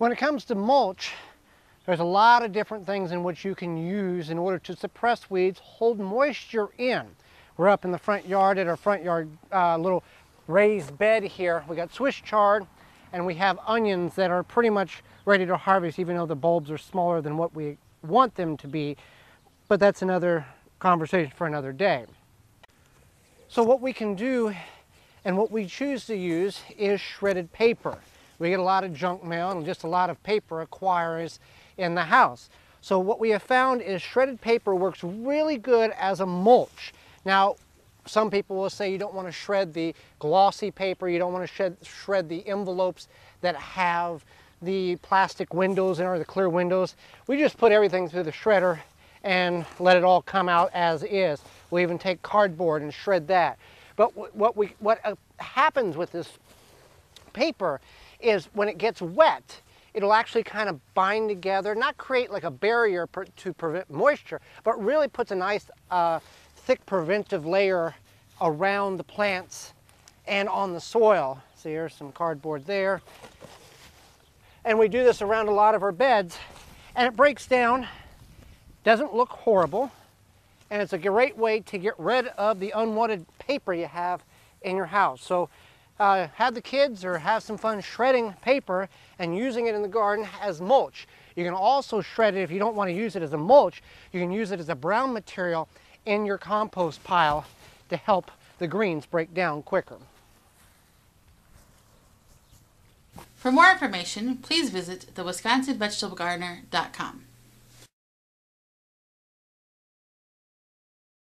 When it comes to mulch, there's a lot of different things in which you can use in order to suppress weeds, hold moisture in. We're up in the front yard at our front yard little raised bed here. We got Swiss chard and we have onions that are pretty much ready to harvest, even though the bulbs are smaller than what we want them to be. But that's another conversation for another day. So what we can do and what we choose to use is shredded paper. We get a lot of junk mail and just a lot of paper acquires in the house. So what we have found is shredded paper works really good as a mulch. Now, some people will say you don't want to shred the glossy paper, you don't want to shred the envelopes that have the plastic windows or the clear windows. We just put everything through the shredder and let it all come out as is. We even take cardboard and shred that. But what happens with this paper is when it gets wet, it'll actually kind of bind together, not create like a barrier to prevent moisture, but really puts a nice thick preventive layer around the plants and on the soil. So here's some cardboard there. And we do this around a lot of our beds, and it breaks down, doesn't look horrible, and it's a great way to get rid of the unwanted paper you have in your house. So have the kids or have some fun shredding paper and using it in the garden as mulch. You can also shred it if you don't want to use it as a mulch. You can use it as a brown material in your compost pile to help the greens break down quicker. For more information, please visit thewisconsinvegetablegardener.com.